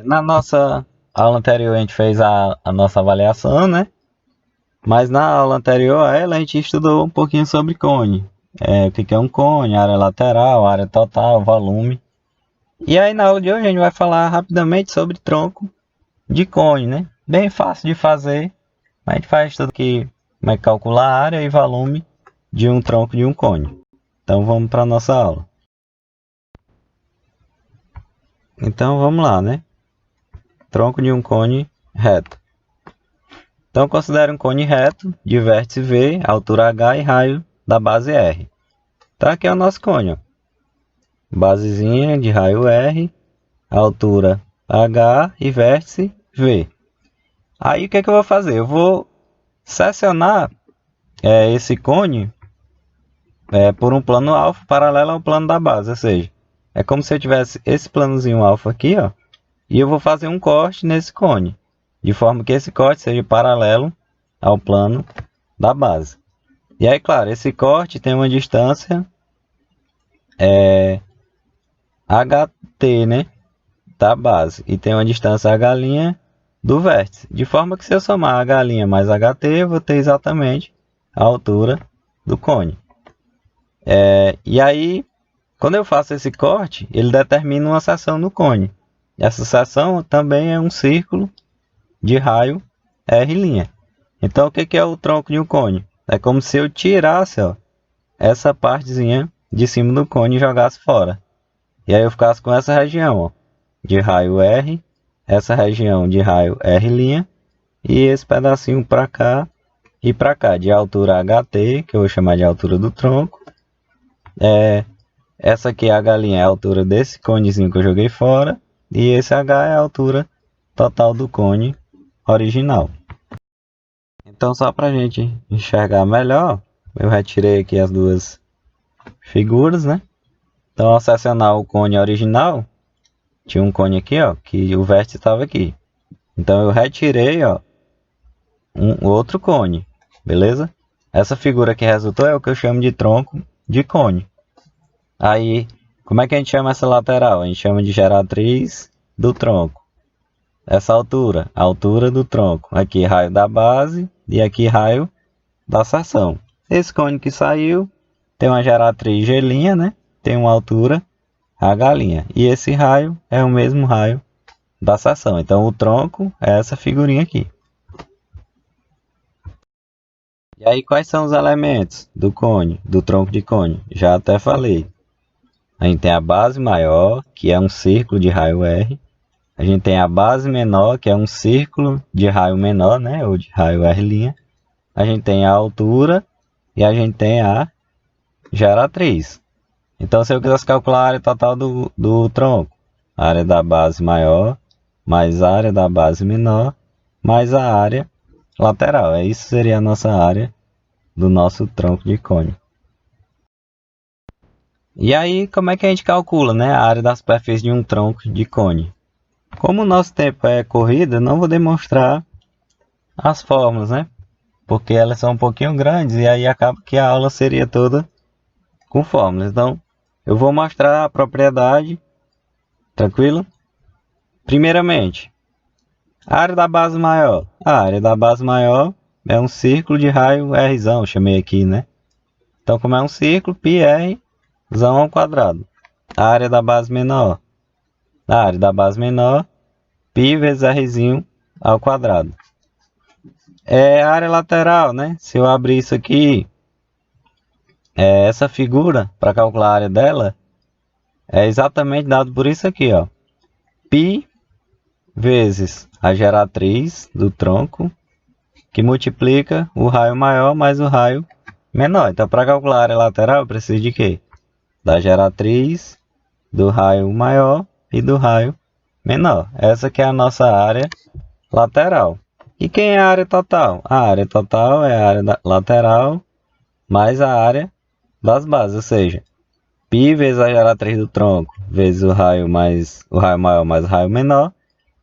na nossa aula anterior a gente fez a nossa avaliação, né? Mas na aula anterior a ela a gente estudou um pouquinho sobre cone. O que é um cone, área lateral, área total, volume. E aí na aula de hoje a gente vai falar rapidamente sobre tronco de cone, né? Bem fácil de fazer. A gente faz tudo aqui, como é que calcular a área e volume de um tronco de um cone. Então vamos para a nossa aula. Então vamos lá, né? Tronco de um cone reto. Então considere um cone reto de vértice V, altura H e raio da base R. Então aqui é o nosso cone, ó. Basezinha de raio R, altura H e vértice V. Aí o que é que eu vou fazer? Eu vou seccionar esse cone por um plano alfa paralelo ao plano da base, ou seja, é como se eu tivesse esse planozinho alfa aqui, ó, e eu vou fazer um corte nesse cone, de forma que esse corte seja paralelo ao plano da base. E aí, claro, esse corte tem uma distância HT, né, da base, e tem uma distância H' do vértice, de forma que se eu somar H' mais HT, eu vou ter exatamente a altura do cone. E aí, quando eu faço esse corte, ele determina uma seção no cone. Essa seção também é um círculo de raio R'. Então, o que é o tronco de um cone? É como se eu tirasse, ó, essa partezinha de cima do cone e jogasse fora. E aí eu ficasse com essa região, ó, de raio R, essa região de raio R', e esse pedacinho para cá e para cá, de altura HT, que eu vou chamar de altura do tronco. Essa aqui, H' é a altura desse conezinho que eu joguei fora, e esse H é a altura total do cone original. Então, só para a gente enxergar melhor, eu retirei aqui as duas figuras, né? Então, ao seccionar o cone original, tinha um cone aqui, ó, que o vértice estava aqui. Então, eu retirei, ó, um outro cone, beleza? Essa figura que resultou é o que eu chamo de tronco de cone. Aí, como é que a gente chama essa lateral? A gente chama de geratriz do tronco. Essa altura, a altura do tronco. Aqui raio da base e aqui raio da seção. Esse cone que saiu tem uma geratriz G', né? Tem uma altura H'. E esse raio é o mesmo raio da seção. Então o tronco é essa figurinha aqui. E aí quais são os elementos do cone, do tronco de cone? Já até falei. A gente tem a base maior, que é um círculo de raio R. A gente tem a base menor, que é um círculo de raio menor, né? Ou de raio R'. A gente tem a altura e a gente tem a geratriz. Então, se eu quisesse calcular a área total do tronco, a área da base maior, mais a área da base menor, mais a área lateral. Isso seria a nossa área do nosso tronco de cone. E aí, como é que a gente calcula, né, a área da superfície de um tronco de cone? Como o nosso tempo é corrido, eu não vou demonstrar as fórmulas, né? Porque elas são um pouquinho grandes e aí acaba que a aula seria toda com fórmulas. Então, eu vou mostrar a propriedade, tranquilo? Primeiramente, a área da base maior. A área da base maior é um círculo de raio Rzão, chamei aqui, né? Então, como é um círculo, πr zão ao quadrado. A área da base menor. A área da base menor, π vezes Rzinho ao quadrado. A área lateral, né? Se eu abrir isso aqui, essa figura, para calcular a área dela, é exatamente dado por isso aqui, ó. π vezes a geratriz do tronco, que multiplica o raio maior mais o raio menor. Então, para calcular a área lateral, eu preciso de quê? Da geratriz, do raio maior e do raio menor. Essa que é a nossa área lateral. E quem é a área total? A área total é a área lateral mais a área das bases, ou seja, π vezes a geratriz do tronco vezes o raio maior mais o raio menor,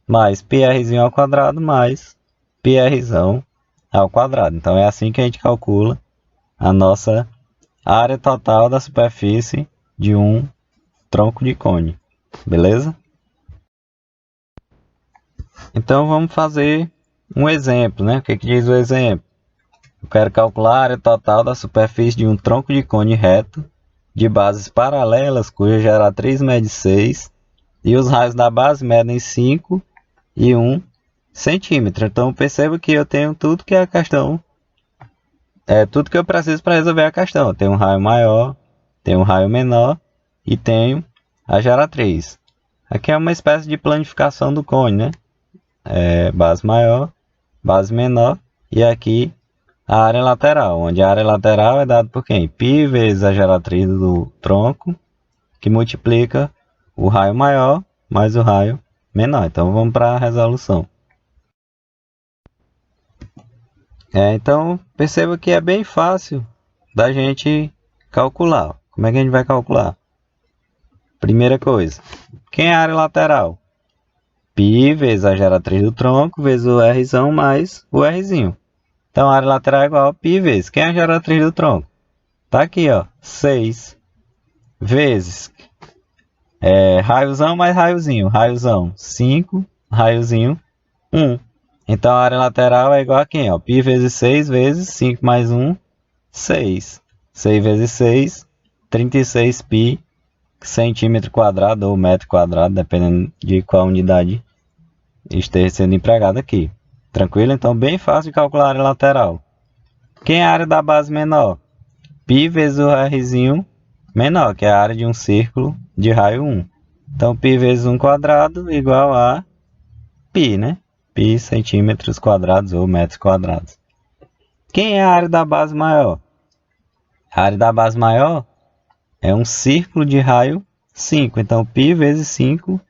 mais πrzinho ao quadrado mais πrzão ao quadrado. Então é assim que a gente calcula a nossa área total da superfície de um tronco de cone. Beleza? Então vamos fazer um exemplo, né? O que diz o exemplo? Eu quero calcular a área total da superfície de um tronco de cone reto de bases paralelas, cuja geratriz mede 6 e os raios da base medem 5 e 1 centímetro. Então perceba que eu tenho tudo que é a questão, tudo que eu preciso para resolver a questão. Eu tenho um raio maior, tenho um raio menor e tenho a geratriz. Aqui é uma espécie de planificação do cone, né? Base maior, base menor e aqui a área lateral, onde a área lateral é dada por quem? Π vezes a geratriz do tronco, que multiplica o raio maior mais o raio menor. Então vamos para a resolução. Então perceba que é bem fácil da gente calcular. Como é que a gente vai calcular? Primeira coisa, quem é a área lateral? Π vezes a geratriz do tronco vezes o Rzão mais o Rzinho. Então a área lateral é igual a π vezes. Quem é a geratriz do tronco? Está aqui, ó, 6 vezes raiozão mais raiozinho. Raiozão 5, raiozinho 1. Então a área lateral é igual a quem? Ó? Π vezes 6 vezes 5 mais 1, 6. 6 vezes 6, 36 π centímetro quadrado ou metro quadrado, dependendo de qual unidade esteja sendo empregada aqui. Tranquilo? Então bem fácil de calcular a área lateral. Quem é a área da base menor? Π vezes o Rzinho menor, que é a área de um círculo de raio 1. Então π vezes 1 quadrado igual a π, né? Π centímetros quadrados ou metros quadrados. Quem é a área da base maior? A área da base maior é um círculo de raio 5. Então π vezes 5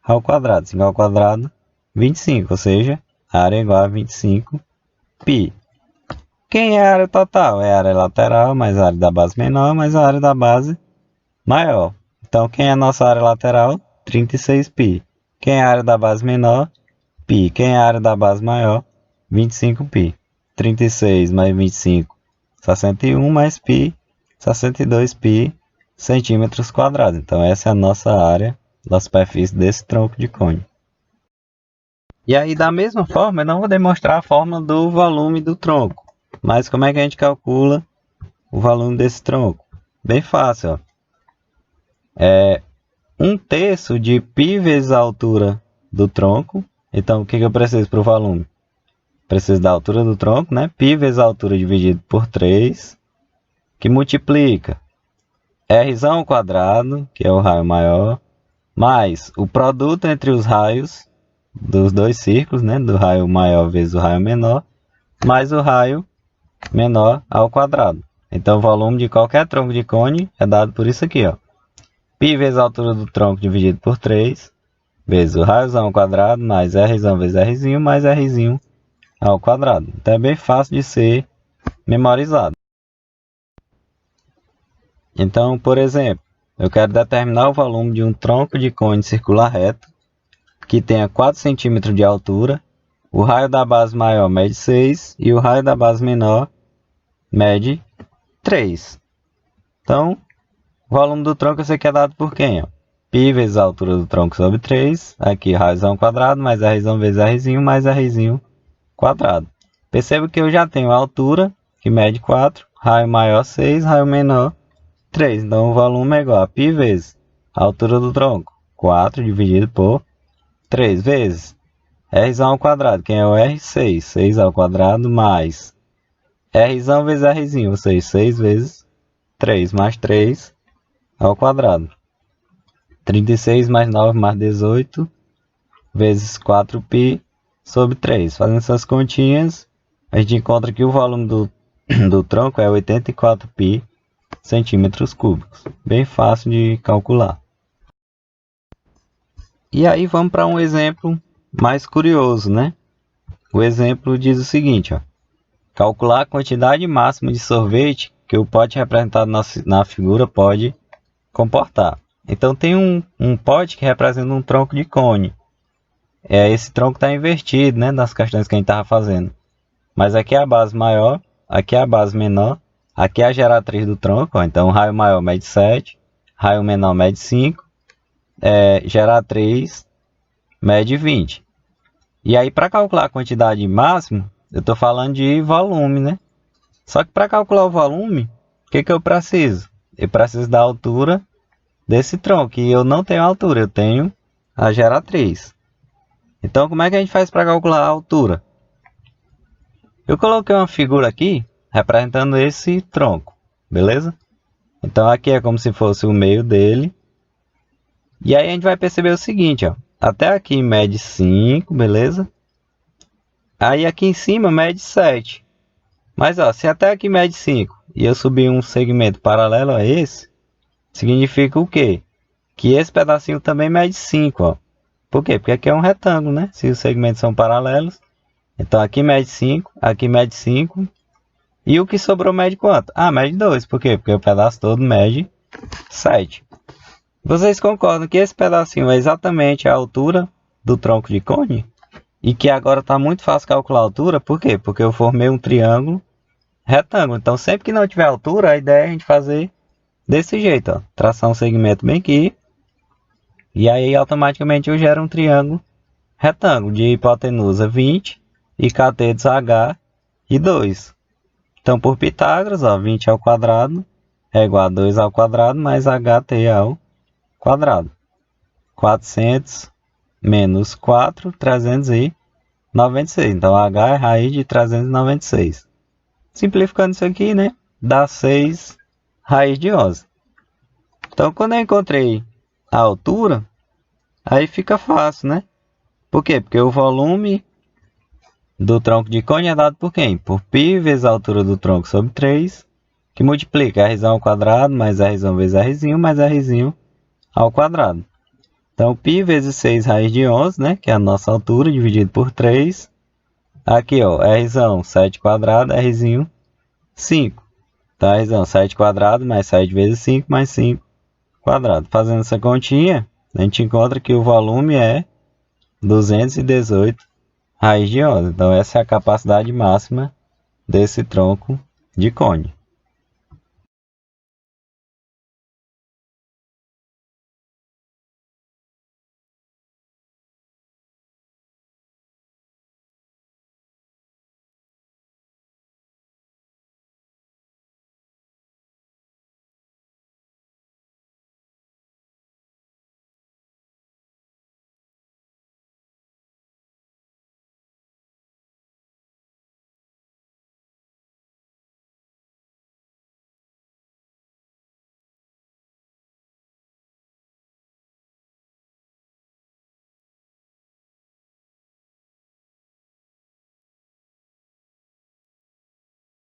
ao quadrado. 5 ao quadrado, 25. Ou seja, a área é igual a 25 π. Quem é a área total? É a área lateral mais a área da base menor mais a área da base maior. Então quem é a nossa área lateral? 36 π. Quem é a área da base menor? Π. Quem é a área da base maior? 25 π. 36 mais 25, 61 mais π, 62 π centímetros quadrados. Então essa é a nossa área da superfície desse tronco de cone. E aí da mesma forma, eu não vou demonstrar a fórmula do volume do tronco. Mas como é que a gente calcula o volume desse tronco? Bem fácil, ó. É 1/3 de π vezes a altura do tronco. Então o que eu preciso para o volume? Preciso da altura do tronco, né? Π vezes a altura dividido por 3, que multiplica Rzão ao quadrado, que é o raio maior, mais o produto entre os raios dos dois círculos, né? Do raio maior vezes o raio menor, mais o raio menor ao quadrado. Então o volume de qualquer tronco de cone é dado por isso aqui, ó. Π vezes a altura do tronco dividido por 3, vezes o raiozão ao quadrado, mais Rzão vezes Rzinho, mais Rzinho ao quadrado. Então é bem fácil de ser memorizado. Então, por exemplo, eu quero determinar o volume de um tronco de cone circular reto, que tenha 4 centímetros de altura, o raio da base maior mede 6 e o raio da base menor mede 3. Então, o volume do tronco eu sei que é dado por quem? Ó? Π vezes a altura do tronco sobre 3, aqui raiozão ao quadrado, mais Rzão vezes Rzinho, mais Rzinho quadrado. Perceba que eu já tenho a altura, que mede 4, raio maior 6, raio menor 3. Então o volume é igual a π vezes a altura do tronco, 4 dividido por 3 vezes Rzão ao quadrado, quem é o R? 6. 6 ao quadrado mais Rzão vezes Rzinho, ou seja, 6 vezes 3 mais 3 ao quadrado. 36 mais 9 mais 18 vezes 4π sobre 3. Fazendo essas continhas, a gente encontra que o volume do tronco é 84 π centímetros cúbicos. Bem fácil de calcular. E aí vamos para um exemplo mais curioso, né? O exemplo diz o seguinte, ó. Calcular a quantidade máxima de sorvete que o pote representado na figura pode comportar. Então tem um pote que representa um tronco de cone. Esse tronco está invertido, né, das questões que a gente estava fazendo. Mas aqui é a base maior, aqui é a base menor, aqui é a geratriz do tronco. Ó. Então o raio maior mede 7, raio menor mede 5, geratriz mede 20. E aí, para calcular a quantidade máxima, eu estou falando de volume, né? Só que para calcular o volume, o que eu preciso? Eu preciso da altura desse tronco. E eu não tenho altura, eu tenho a geratriz. Então, como é que a gente faz para calcular a altura? Eu coloquei uma figura aqui representando esse tronco, beleza? Então, aqui é como se fosse o meio dele. E aí a gente vai perceber o seguinte, ó. Até aqui mede 5, beleza? Aí aqui em cima mede 7. Mas ó, se até aqui mede 5 e eu subir um segmento paralelo a esse, significa o quê? Que esse pedacinho também mede 5, ó. Por quê? Porque aqui é um retângulo, né? Se os segmentos são paralelos. Então aqui mede 5, aqui mede 5. E o que sobrou mede quanto? Ah, mede 2. Por quê? Porque o pedaço todo mede 7. Vocês concordam que esse pedacinho é exatamente a altura do tronco de cone? E que agora está muito fácil calcular a altura? Por quê? Porque eu formei um triângulo retângulo. Então, sempre que não tiver altura, a ideia é a gente fazer desse jeito, ó. Traçar um segmento bem aqui. E aí, automaticamente, eu gero um triângulo retângulo de hipotenusa 20 e catetos H e 2. Então, por Pitágoras, ó, 20 ao quadrado é igual a 2 ao quadrado mais HT ao quadrado. 400 menos 4, 396. Então, H é raiz de 396. Simplificando isso aqui, né? Dá 6 raiz de 11. Então, quando eu encontrei a altura, aí fica fácil, né? Por quê? Porque o volume do tronco de cone é dado por quem? Por π vezes a altura do tronco sobre 3, que multiplica r ao quadrado mais r vezes r mais r ao quadrado. Então, π vezes 6 raiz de 11, né? Que é a nossa altura, dividido por 3. Aqui, ó, r 7 quadrado, r 5. Então, r 7 quadrado mais 7 vezes 5 mais 5 quadrado. Fazendo essa continha, a gente encontra que o volume é 218 raiz de 11. Então, essa é a capacidade máxima desse tronco de cone.